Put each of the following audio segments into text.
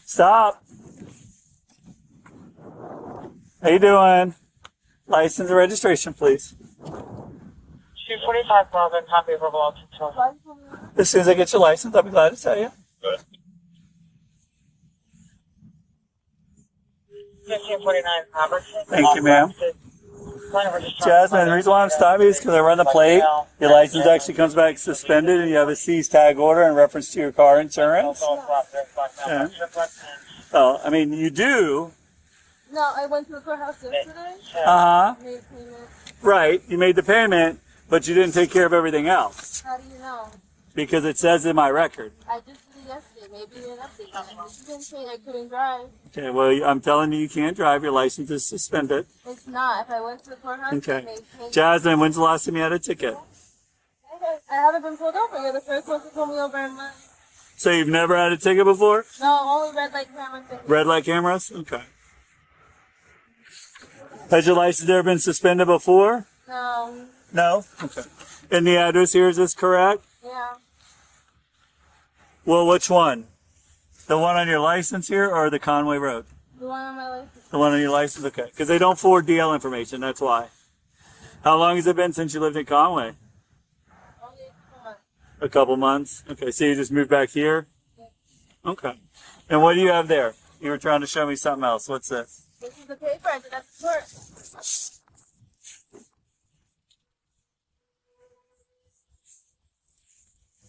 Stop. How you doing? License and registration, please. 245 Melbourne, happy for all control. As soon as I get your license, I'll be glad to tell you. Good. 1549 Robertson. Thank you, ma'am. Jasmine, the reason why I'm stopping you is because I run the plate. Your license actually comes back suspended, and you have a seize tag order in reference to your car insurance. Yeah. Oh, I mean, you do. No, I went to the courthouse yesterday. Uh-huh. Made payment. Right, you made the payment, but you didn't take care of everything else. How do you know? Because it says in my record. I just did it yesterday. Maybe you didn't update it. If you didn't say I couldn't drive. Okay, well, I'm telling you, you can't drive. Your license is suspended. It's not. If I went to the courthouse, Okay. I made payment. Jasmine, when's the last time you had a ticket? I haven't been pulled over. You're the first one to pull me over in months. So you've never had a ticket before? No, only red light camera thing. Red light cameras? Okay. Has your license ever been suspended before? No. No? Okay. And the address here, is this correct? Yeah. Well, which one? The one on your license here or the Conway Road? The one on my license. The one on your license? Okay. Because they don't forward DL information, that's why. How long has it been since you lived in Conway? Only 2 months. A couple months? Okay, so you just moved back here? Okay. And what do you have there? You were trying to show me something else. What's this? This is the paper. I did that to court.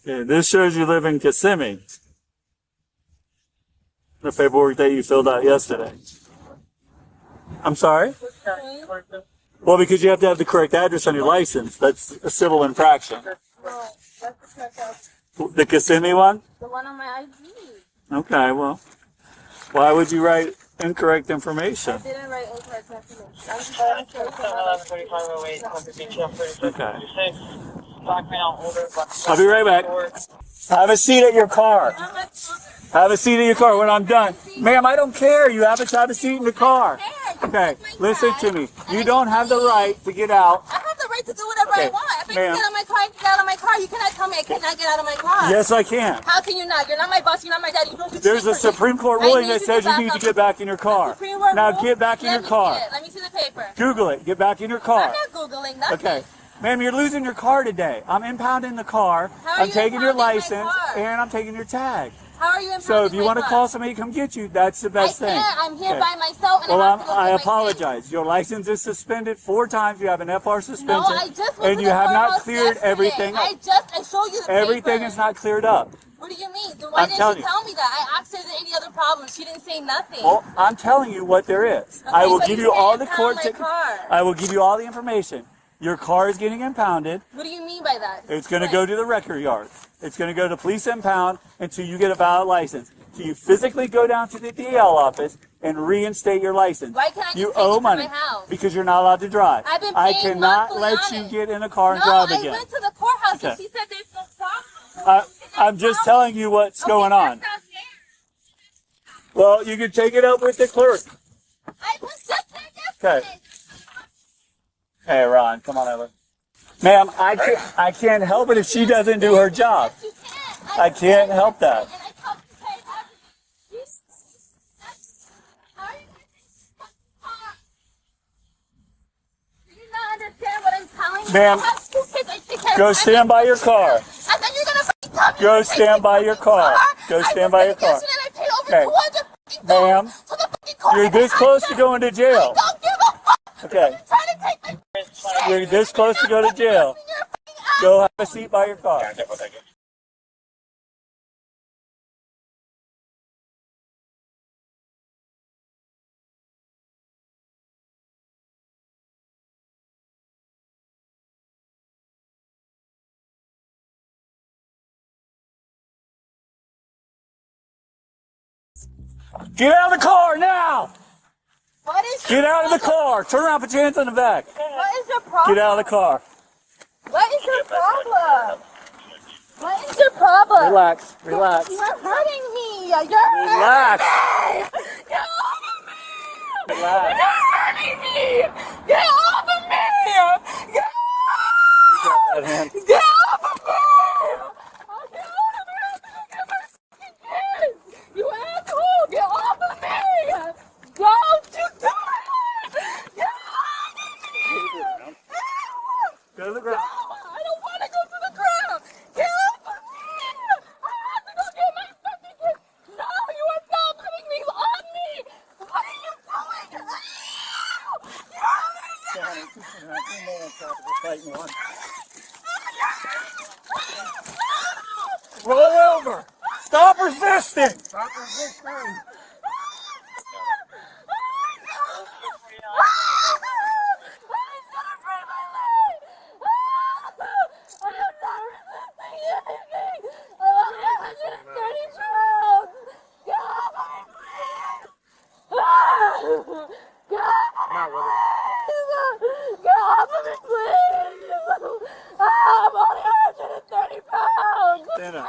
Okay, this shows you live in Kissimmee. The paperwork that you filled out yesterday. I'm sorry? Well, because you have to have the correct address on your license. That's a civil infraction. No, that's the correct house. The Kissimmee one? The one on my ID. Okay, well, why would you write incorrect information? I didn't write incorrect information. I'm just Seven trying to 11:35:08, blackmail order. I'll be right back. Have a seat at your car. Have a seat in your car when I'm done. Ma'am, I don't care. You have to have a seat in the car. Okay, listen to me. You don't have the right to get out. I have the right to do whatever Okay, I want. If I ma'am. can get out of my car, I can get out of my car. You cannot tell me I cannot get out of my car. Yes, I can. How can you not? You're not my boss. You're not my dad. You don't do There's shit a for me. Supreme Court I ruling need that to says get you need back to get back in your car. Supreme Court Now rule? get back in Let your me car. see it. Let me see the paper. Google it. Get back in your car. I'm not Googling nothing. Okay. Ma'am, you're losing your car today. I'm impounding the car. How are I'm you taking your impounding my license car? and I'm taking your tag. How are you impounding So if you my want to car? call somebody to come get you, that's the best I thing. can't. I'm here Okay. by myself and Well, I have to go I get my apologize. Your license is suspended 4 times. You have an FR things. suspension. No, I just went and to you the have not courthouse cleared yesterday. everything up. I showed you the Everything paper. is not cleared up. What do you mean? Then why I'm didn't telling she you. tell me that? I asked her any other problems. She didn't say nothing. Well, I'm telling you what there is. Okay, I will but give you you all can't the impound court my tickets. car. I will give you all the information. Your car is getting impounded. What do you mean by that? It's going to Explain. go to the record yard. It's going to go to police impound until you get a valid license. So you physically go down to the DL office and reinstate your license. Why can't I just You take owe it from money my house? because you're not allowed to drive. I've been I paying cannot monthly let on you it. get in a car and No, drive I again. went to the courthouse Okay. and she said there's no problem. I'm just telling you what's going on. That's not fair. Well, you can take it up with the clerk. I was just there Okay. yesterday. Hey, Ron, come on over. Ma'am, I can't help it if she doesn't do her job. Yes, you can. I can't help that. And I talked to her about it. How are you going to take my car? Do you not understand what I'm telling you? Ma'am, I have 2 kids. I take care of Go them. stand by your car. And then you're going to tell me Go you're stand taking by my your car. Go stand by your car. Yesterday and I paid over Okay. 200 Ma'am, for the fucking car. you're this close to going to jail. I don't give a fuck. Okay. You're trying to take my shit. You're this close to go to jail. You're a fucking ass. Go have a seat by your car. Get out of the car now! What is Get out of the car! Turn around, put your hands on the back. What is your problem? Get out of the car. What is your problem? What is your problem? Relax, relax. You're hurting me. You're Relax. hurting me. Get off of me. Relax. You're hurting me. Get off of me. Get You got that hand. off of me. Get off Roll over! Stop resisting! Stop resisting. Come out with it. Get off of me, please! I'm only 130 pounds! Stand up.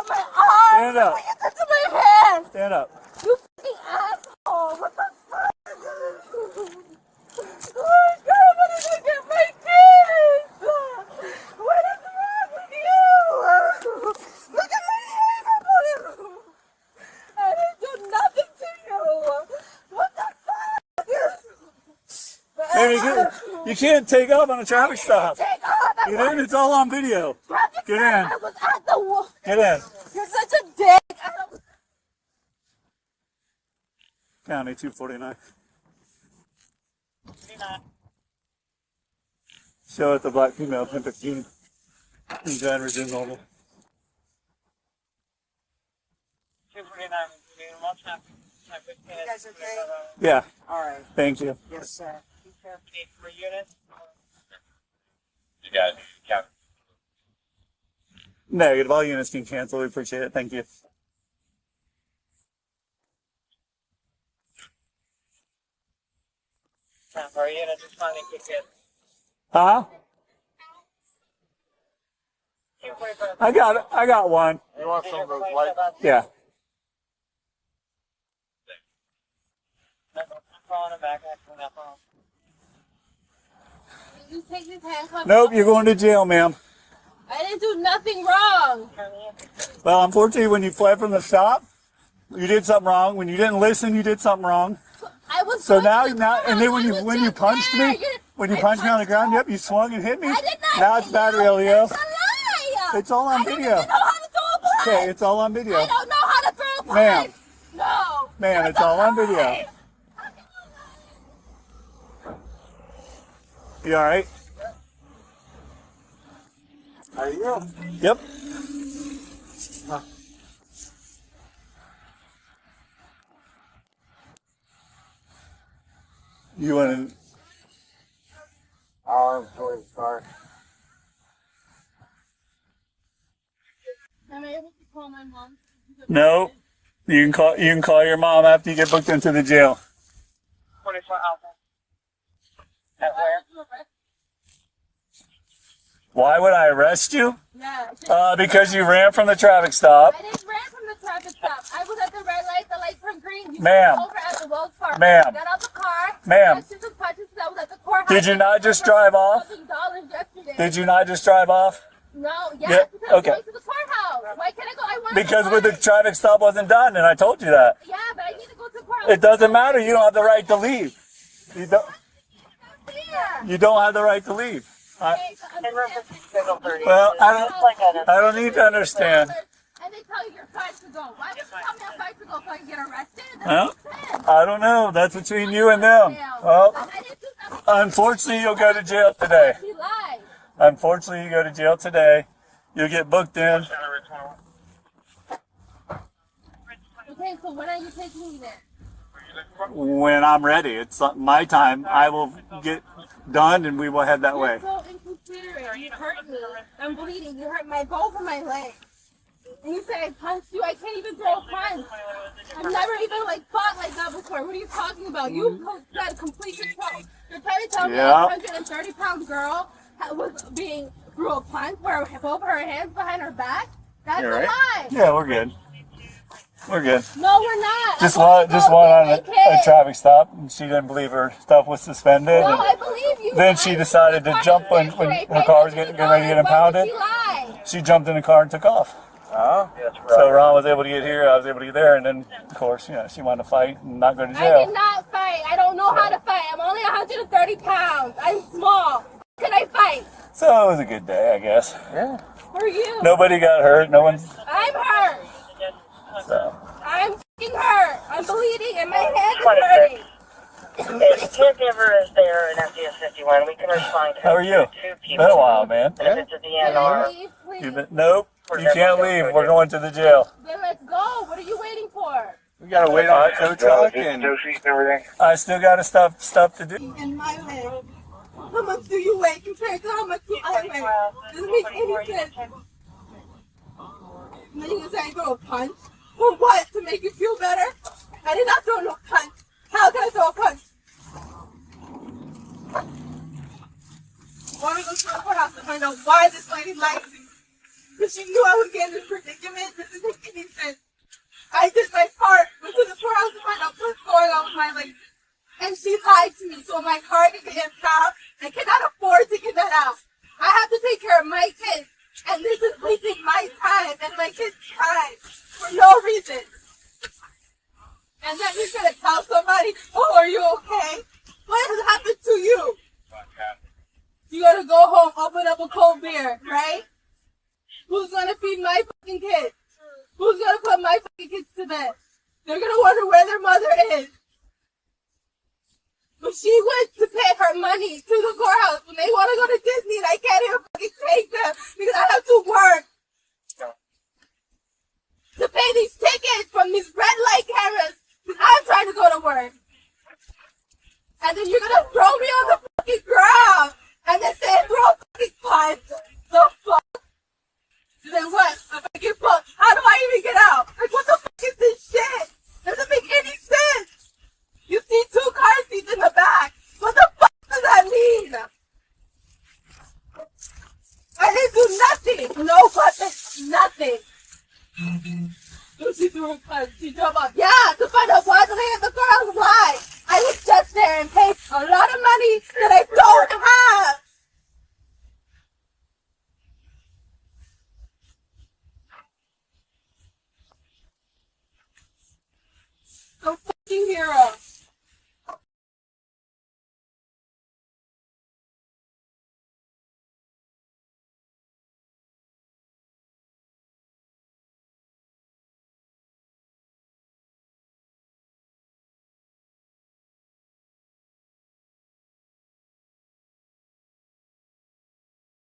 My arm! Stand up. Get into my hands! Stand up. You fucking asshole! What the fuck? Oh my god, what did I get my kids? What is wrong with you? Look at my hair! I didn't do nothing to you! What the fuck? Baby, you can't take off on a traffic stop. Take off! Get in, it's all on video. Get in. I was at the wall. Get in. You're such a dick! I don't... County 249. Show it the black female, 1015. And John resume normal. 249. One time. You guys okay? Yeah, All right. thank you. Yes, sir. Need 3 units. You got it. Count. Negative, all units can cancel. We appreciate it. Thank you. Time for a unit to finally kick in. Huh? 245. I got it. I got one. You want some of those lights? Yeah. I'm calling him back. I'm not phone. You take these handcuffs Nope, off. you're going to jail, ma'am. I didn't do nothing wrong. Well, unfortunately, when you fled from the stop, you did something wrong. When you didn't listen, you did something wrong. I was So going now, to the and then car. when I you was when you just punched there. me, when you punched me on the ground, yep, you swung and hit me. I did not. Now it's hit battery, you. Leo. It's a lie. It's all on I don't video. even know how to throw a punch. Okay, it's all on video. I don't know how to throw a punch. Ma'am. No. Ma'am, That's it's all a on video. lie. You all right? There you go. Yep. You want to? I'm sorry. Sorry. Am I able to call my mom? No. You can call your mom after you get booked into the jail. 24 Alpha. At where? Why would I arrest you? Yeah. Because you ran from the traffic stop. I didn't run from the traffic stop. I was at the red light. The lights were green. You Ma'am. pulled over at the Wells Fargo. Ma'am. I got out the car. Ma'am. I took punches because I was at the courthouse. Did you not just drive off? $1,000 yesterday. Did you not just drive off? No, Yeah, yes, because okay. I'm going to the courthouse. Why can't I go? I want Because with the traffic stop wasn't done, and I told you that. Yeah, but I need to go to the courthouse. It doesn't matter. You don't have the right to leave. You don't have the right to leave. In reference to schedule 30. Well, I I don't need to understand. And they tell you you're fine to go. Why would you tell me I'm fine to go so I can get arrested? That Huh? makes sense. I don't know. That's between you and them. Well, I didn't do nothing. unfortunately, you'll go to jail today. She lied. Unfortunately, you go to jail today. You'll get booked in. Okay, so when are you taking me there? When I'm ready. It's my time. I will get done, and we will head that You're way. so inconsiderate. You hurt me. I'm bleeding. You hurt both of my legs. And you say I punched you. I can't even throw a punch. I've never even fought like that before. What are you talking about? You got complete control. You're trying to tell me Yeah. a 130-pound girl was being threw a punch where both her hands behind her back? That's You're a right. lie. Yeah, we're good. We're good. No, we're not. Just I'm one gonna go on get a my kid. traffic stop, and she didn't believe her stuff was suspended. No, and I believe you. then she decided to jump when her car was getting ready to get impounded. She jumped in the car and took off. Huh? So Ron was able to get here, I was able to get there, and then, of course, she wanted to fight and not go to I did jail. not fight. I don't know how to fight. I'm only 130 pounds. I'm small. How can I fight? So it was a good day, I guess. Yeah. Who are you? Nobody got hurt. No one's. I'm hurt. So. I'm f***ing hurt. I'm bleeding and my hand is hurting. If caregiver is there in FDS 51, we can respond to How are you? two people. Been a while, man. And if it's a DNR, Leave, please. Nope, you can't leave. We're going to the jail. Then let's go. What are you waiting for? We gotta wait on the tow truck and I still got stuff to do. In my leg. How much do you weigh compared to how much do I weigh? Doesn't make any sense. And then you can say I throw a punch. For what? To make you feel better? I did not throw no punch. How can I throw a punch? Want to go to the courthouse to find out why this lady lied to me? Because she knew I would get in this predicament. This doesn't make any sense. I did my part. Went to the courthouse to find out what's going on with my leg. And she lied to me. So my car can get impounded. I cannot afford to get that out. I have to take care of my kids. And this is wasting my time and my kids' time for no reason. And then you're going to tell somebody, oh, are you okay? What has happened to you? You got to go home, open up a cold beer, right? Who's going to feed my fucking kids? Who's going to put my fucking kids to bed? They're going to wonder where their mother is. But she went to pay her money to the courthouse when they want to go to Disney and I can't even fucking take them because I have to work. To pay these tickets from these red light cameras because I'm trying to go to work. And then you're going to throw me on the fucking ground and then say throw a fucking punch. The fuck? Then what? If I get fucked, how do I even get out? Like, what the fuck is this shit? Doesn't make any sense. You see 2 car seats in the back. What the fuck does that mean? I didn't do nothing. No weapon. Nothing. So she threw a punch. She drove up. Yeah,